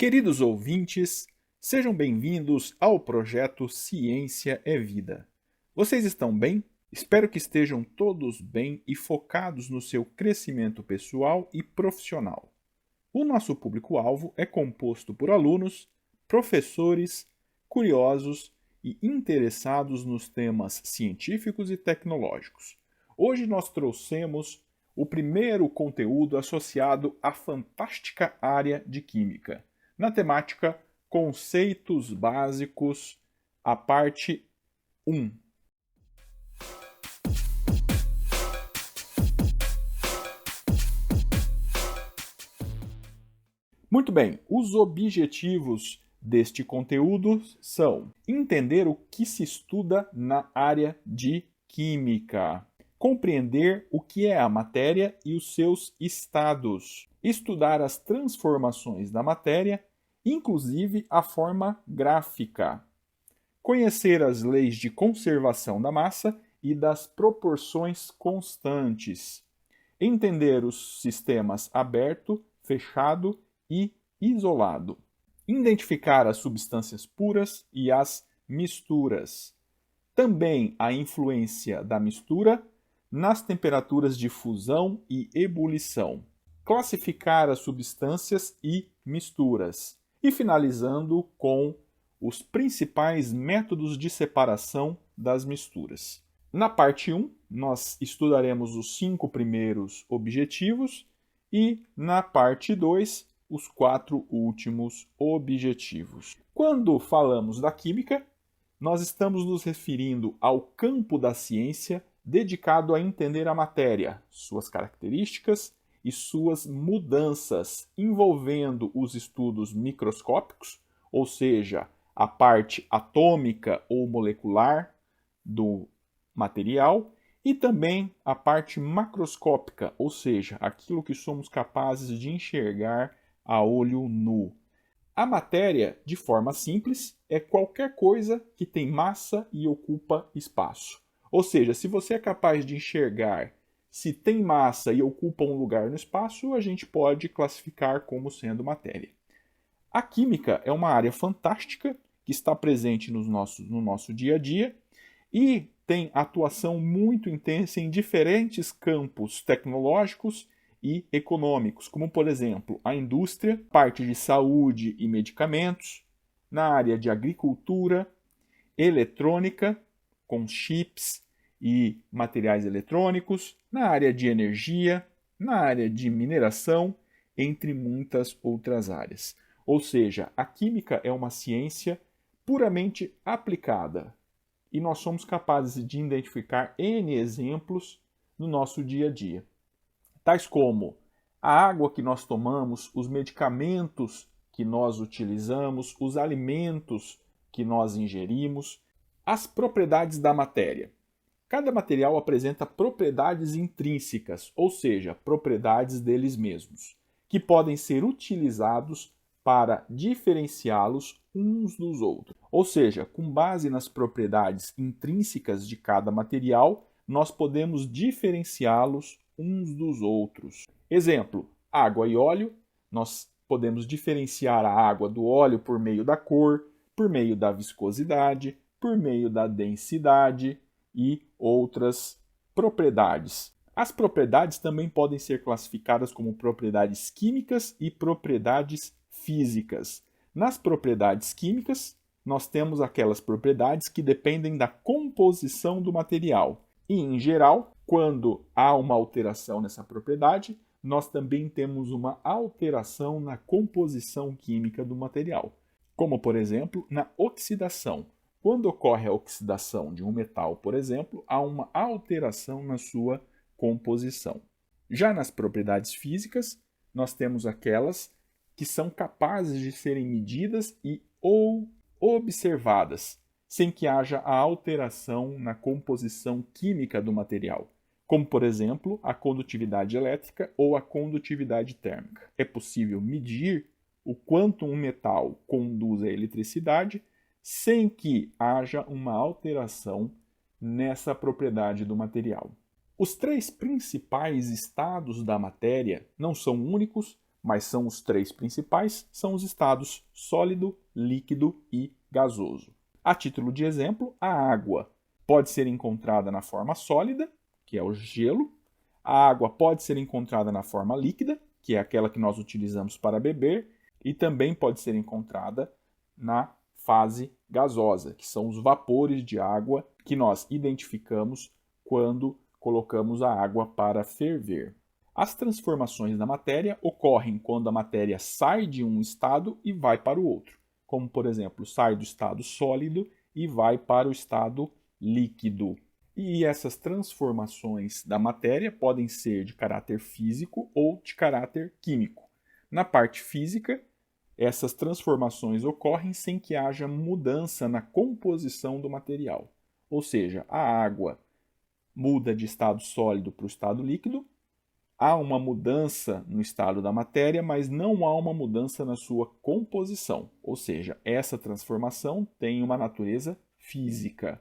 Queridos ouvintes, sejam bem-vindos ao projeto Ciência é Vida. Vocês estão bem? Espero que estejam todos bem e focados no seu crescimento pessoal e profissional. O nosso público-alvo é composto por alunos, professores, curiosos e interessados nos temas científicos e tecnológicos. Hoje nós trouxemos o primeiro conteúdo associado à fantástica área de Química, na temática Conceitos Básicos, a parte 1. Muito bem, os objetivos deste conteúdo são entender o que se estuda na área de Química, compreender o que é a matéria e os seus estados, estudar as transformações da matéria, inclusive a forma gráfica, conhecer as leis de conservação da massa e das proporções constantes, entender os sistemas aberto, fechado e isolado, identificar as substâncias puras e as misturas, também a influência da mistura nas temperaturas de fusão e ebulição, classificar as substâncias e misturas, e finalizando com os principais métodos de separação das misturas. Na parte 1, nós estudaremos os 5 primeiros objetivos e na parte 2, os 4 últimos objetivos. Quando falamos da química, nós estamos nos referindo ao campo da ciência dedicado a entender a matéria, suas características e suas mudanças, envolvendo os estudos microscópicos, ou seja, a parte atômica ou molecular do material, e também a parte macroscópica, ou seja, aquilo que somos capazes de enxergar a olho nu. A matéria, de forma simples, é qualquer coisa que tem massa e ocupa espaço. Ou seja, se você é capaz de enxergar se tem massa e ocupa um lugar no espaço, a gente pode classificar como sendo matéria. A química é uma área fantástica que está presente no nosso dia a dia e tem atuação muito intensa em diferentes campos tecnológicos e econômicos, como, por exemplo, a indústria, parte de saúde e medicamentos, na área de agricultura, eletrônica, com chips e materiais eletrônicos, na área de energia, na área de mineração, entre muitas outras áreas. Ou seja, a química é uma ciência puramente aplicada e nós somos capazes de identificar N exemplos no nosso dia a dia, tais como a água que nós tomamos, os medicamentos que nós utilizamos, os alimentos que nós ingerimos, as propriedades da matéria. Cada material apresenta propriedades intrínsecas, ou seja, propriedades deles mesmos, que podem ser utilizados para diferenciá-los uns dos outros. Ou seja, com base nas propriedades intrínsecas de cada material, nós podemos diferenciá-los uns dos outros. Exemplo, água e óleo. Nós podemos diferenciar a água do óleo por meio da cor, por meio da viscosidade, por meio da densidade e outras propriedades. As propriedades também podem ser classificadas como propriedades químicas e propriedades físicas. Nas propriedades químicas, nós temos aquelas propriedades que dependem da composição do material. E, em geral, quando há uma alteração nessa propriedade, nós também temos uma alteração na composição química do material. Como, por exemplo, na oxidação. Quando ocorre a oxidação de um metal, por exemplo, há uma alteração na sua composição. Já nas propriedades físicas, nós temos aquelas que são capazes de serem medidas e ou observadas, sem que haja a alteração na composição química do material, como, por exemplo, a condutividade elétrica ou a condutividade térmica. É possível medir o quanto um metal conduz a eletricidade sem que haja uma alteração nessa propriedade do material. Os 3 principais estados da matéria não são únicos, mas são os três principais, são os estados sólido, líquido e gasoso. A título de exemplo, a água pode ser encontrada na forma sólida, que é o gelo. A água pode ser encontrada na forma líquida, que é aquela que nós utilizamos para beber, e também pode ser encontrada na fase gasosa, que são os vapores de água que nós identificamos quando colocamos a água para ferver. As transformações da matéria ocorrem quando a matéria sai de um estado e vai para o outro, como, por exemplo, sai do estado sólido e vai para o estado líquido. E essas transformações da matéria podem ser de caráter físico ou de caráter químico. Na parte física, essas transformações ocorrem sem que haja mudança na composição do material. Ou seja, a água muda de estado sólido para o estado líquido, há uma mudança no estado da matéria, mas não há uma mudança na sua composição. Ou seja, essa transformação tem uma natureza física.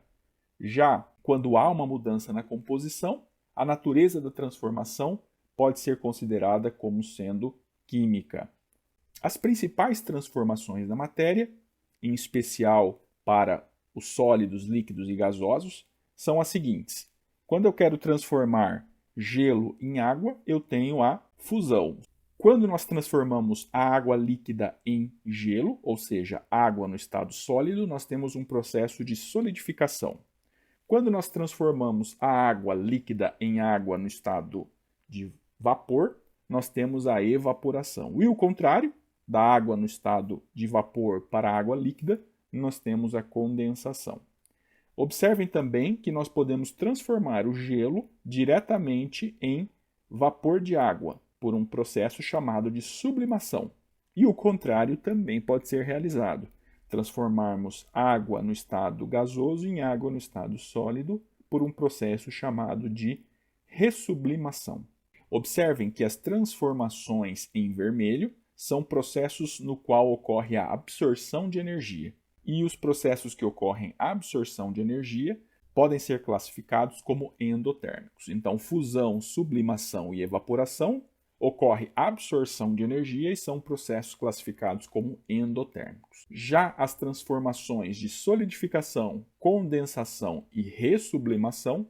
Já quando há uma mudança na composição, a natureza da transformação pode ser considerada como sendo química. As principais transformações da matéria, em especial para os sólidos, líquidos e gasosos, são as seguintes. Quando eu quero transformar gelo em água, eu tenho a fusão. Quando nós transformamos a água líquida em gelo, ou seja, água no estado sólido, nós temos um processo de solidificação. Quando nós transformamos a água líquida em água no estado de vapor, nós temos a evaporação. E o contrário, da água no estado de vapor para a água líquida, nós temos a condensação. Observem também que nós podemos transformar o gelo diretamente em vapor de água, por um processo chamado de sublimação. E o contrário também pode ser realizado. Transformarmos água no estado gasoso em água no estado sólido por um processo chamado de ressublimação. Observem que as transformações em vermelho são processos no qual ocorre a absorção de energia. E os processos que ocorrem a absorção de energia podem ser classificados como endotérmicos. Então, fusão, sublimação e evaporação ocorre absorção de energia e são processos classificados como endotérmicos. Já as transformações de solidificação, condensação e ressublimação,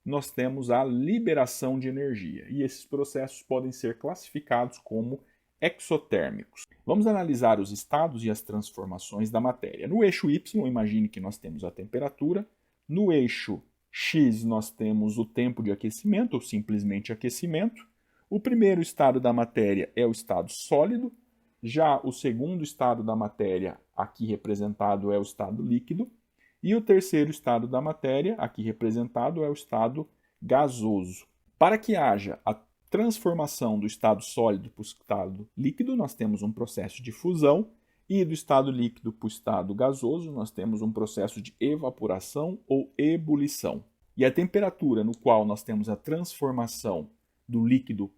nós temos a liberação de energia, e esses processos podem ser classificados como exotérmicos. Vamos analisar os estados e as transformações da matéria. No eixo Y, imagine que nós temos a temperatura. No eixo X, nós temos o tempo de aquecimento, ou simplesmente aquecimento. O primeiro estado da matéria é o estado sólido, já o segundo estado da matéria, aqui representado, é o estado líquido, e o terceiro estado da matéria, aqui representado, é o estado gasoso. Para que haja a transformação do estado sólido para o estado líquido, nós temos um processo de fusão, e do estado líquido para o estado gasoso, nós temos um processo de evaporação ou ebulição. E a temperatura no qual nós temos a transformação do líquido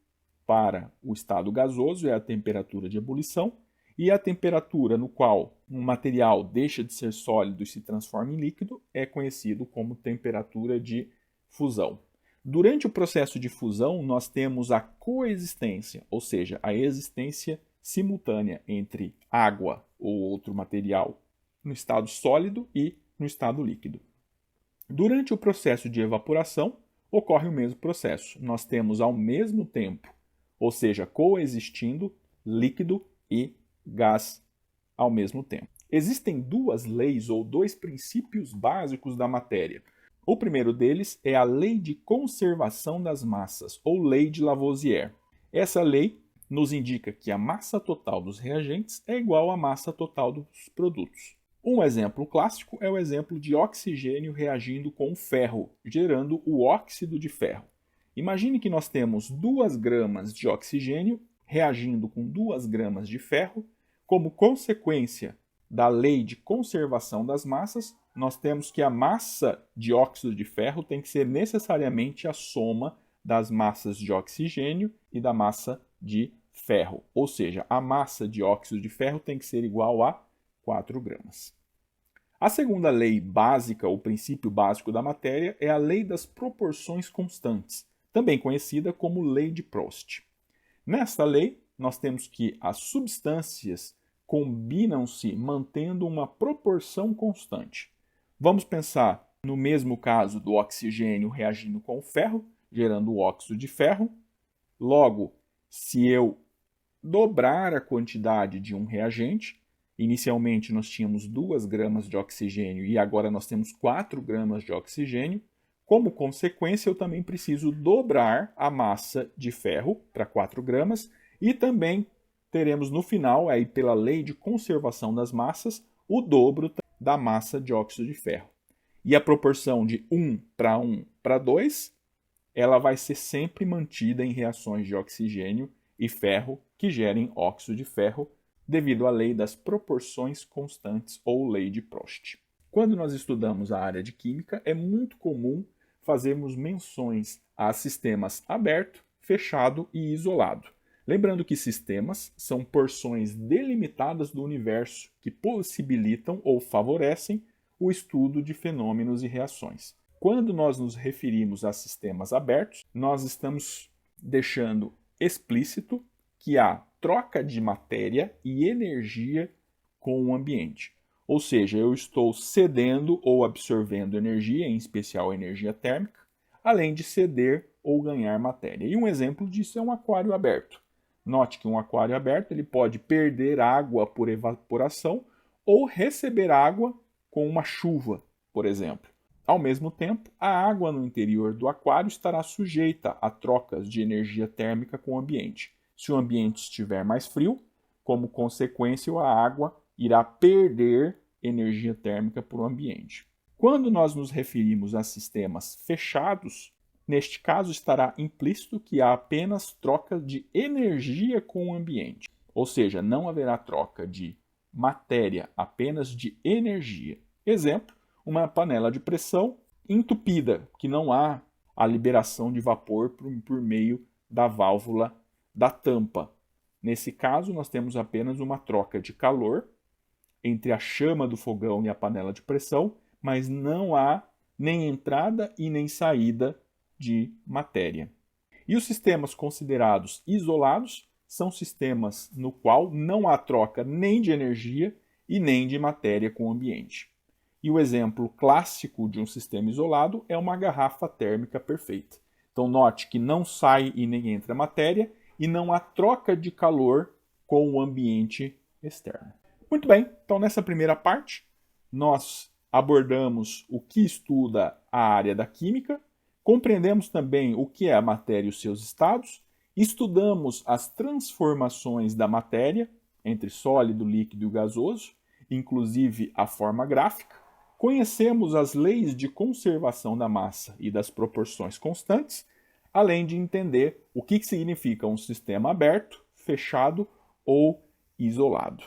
para o estado gasoso é a temperatura de ebulição, e a temperatura no qual um material deixa de ser sólido e se transforma em líquido é conhecido como temperatura de fusão. Durante o processo de fusão, nós temos a coexistência, ou seja, a existência simultânea entre água ou outro material no estado sólido e no estado líquido. Durante o processo de evaporação, ocorre o mesmo processo. Nós temos ao mesmo tempo, ou seja, coexistindo líquido e gás ao mesmo tempo. Existem duas leis ou dois princípios básicos da matéria. O primeiro deles é a lei de conservação das massas, ou lei de Lavoisier. Essa lei nos indica que a massa total dos reagentes é igual à massa total dos produtos. Um exemplo clássico é o exemplo de oxigênio reagindo com ferro, gerando o óxido de ferro. Imagine que nós temos 2 gramas de oxigênio reagindo com 2 gramas de ferro. Como consequência da lei de conservação das massas, nós temos que a massa de óxido de ferro tem que ser necessariamente a soma das massas de oxigênio e da massa de ferro. Ou seja, a massa de óxido de ferro tem que ser igual a 4 gramas. A segunda lei básica, o princípio básico da matéria, é a lei das proporções constantes, também conhecida como lei de Proust. Nesta lei, nós temos que as substâncias combinam-se mantendo uma proporção constante. Vamos pensar no mesmo caso do oxigênio reagindo com o ferro, gerando o óxido de ferro. Logo, se eu dobrar a quantidade de um reagente, inicialmente nós tínhamos 2 gramas de oxigênio e agora nós temos 4 gramas de oxigênio. Como consequência, eu também preciso dobrar a massa de ferro para 4 gramas e também teremos no final, aí pela lei de conservação das massas, o dobro da massa de óxido de ferro. E a proporção de 1 para 1 para 2, ela vai ser sempre mantida em reações de oxigênio e ferro que gerem óxido de ferro, devido à lei das proporções constantes ou lei de Prost. Quando nós estudamos a área de química, é muito comum fazermos menções a sistemas aberto, fechado e isolado. Lembrando que sistemas são porções delimitadas do universo que possibilitam ou favorecem o estudo de fenômenos e reações. Quando nós nos referimos a sistemas abertos, nós estamos deixando explícito que há troca de matéria e energia com o ambiente. Ou seja, eu estou cedendo ou absorvendo energia, em especial energia térmica, além de ceder ou ganhar matéria. E um exemplo disso é um aquário aberto. Note que um aquário aberto ele pode perder água por evaporação ou receber água com uma chuva, por exemplo. Ao mesmo tempo, a água no interior do aquário estará sujeita a trocas de energia térmica com o ambiente. Se o ambiente estiver mais frio, como consequência, a água irá perder energia térmica para o ambiente. Quando nós nos referimos a sistemas fechados, neste caso estará implícito que há apenas troca de energia com o ambiente. Ou seja, não haverá troca de matéria, apenas de energia. Exemplo, uma panela de pressão entupida, que não há a liberação de vapor por meio da válvula da tampa. Nesse caso, nós temos apenas uma troca de calor entre a chama do fogão e a panela de pressão, mas não há nem entrada e nem saída de matéria. E os sistemas considerados isolados são sistemas no qual não há troca nem de energia e nem de matéria com o ambiente. E o exemplo clássico de um sistema isolado é uma garrafa térmica perfeita. Então note que não sai e nem entra matéria e não há troca de calor com o ambiente externo. Muito bem, então nessa primeira parte nós abordamos o que estuda a área da química, compreendemos também o que é a matéria e os seus estados, estudamos as transformações da matéria entre sólido, líquido e gasoso, inclusive a forma gráfica, conhecemos as leis de conservação da massa e das proporções constantes, além de entender o que significa um sistema aberto, fechado ou isolado.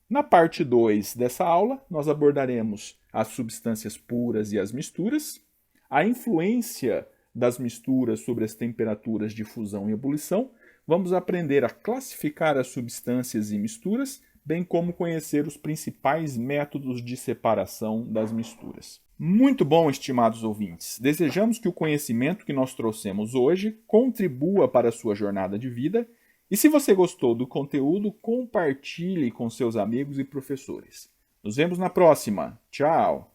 Na parte 2 dessa aula, nós abordaremos as substâncias puras e as misturas, a influência das misturas sobre as temperaturas de fusão e ebulição, vamos aprender a classificar as substâncias e misturas, bem como conhecer os principais métodos de separação das misturas. Muito bom, estimados ouvintes! Desejamos que o conhecimento que nós trouxemos hoje contribua para a sua jornada de vida e se você gostou do conteúdo, compartilhe com seus amigos e professores. Nos vemos na próxima. Tchau!